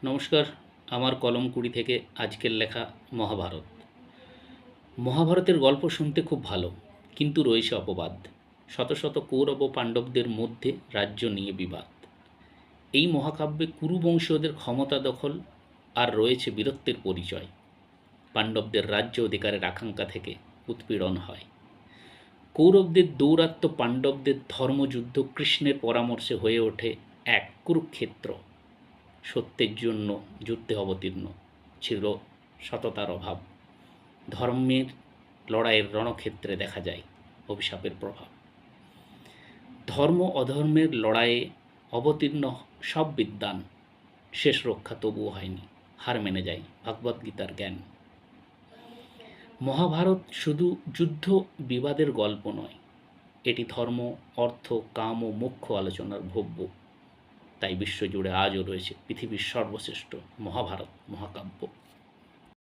নমস্কার। আমার কলমকুড়ি থেকে আজকের লেখা মহাভারত। মহাভারতের গল্প শুনতে খুব ভালো, কিন্তু রয়েছে অপবাদ। শত শত কৌরব ও পাণ্ডবদের মধ্যে রাজ্য নিয়ে বিবাদ। এই মহাকাব্যে কুরু বংশীয়দের ক্ষমতা দখল আর রয়েছে বীরত্বের পরিচয়। পাণ্ডবদের রাজ্য অধিকারের আকাঙ্ক্ষা থেকে উৎপীড়ন হয়। কৌরবদের দৌরাত্ম্য, পাণ্ডবদের ধর্মযুদ্ধ, কৃষ্ণের পরামর্শে হয়ে ওঠে এক কুরুক্ষেত্র। সত্যের জন্য যুদ্ধে অবতীর্ণ ছিল সততার অভাব। ধর্মের লড়াইয়ের রণক্ষেত্রে দেখা যায় অভিশাপের প্রভাব। ধর্ম অধর্মের লড়াইয়ে অবতীর্ণ সব বিদ্বান, শেষ রক্ষা তবুও হয়নি, হার মেনে যায় ভগবদ্গীতার জ্ঞান। মহাভারত শুধু যুদ্ধ বিবাদের গল্প নয়, এটি ধর্ম, অর্থ, কাম ও মোক্ষ আলোচনার ভব্য। তাই বিশ্বজুড়ে আজও রয়েছে পৃথিবীর সর্বশ্রেষ্ঠ মহাভারত মহাকাব্য।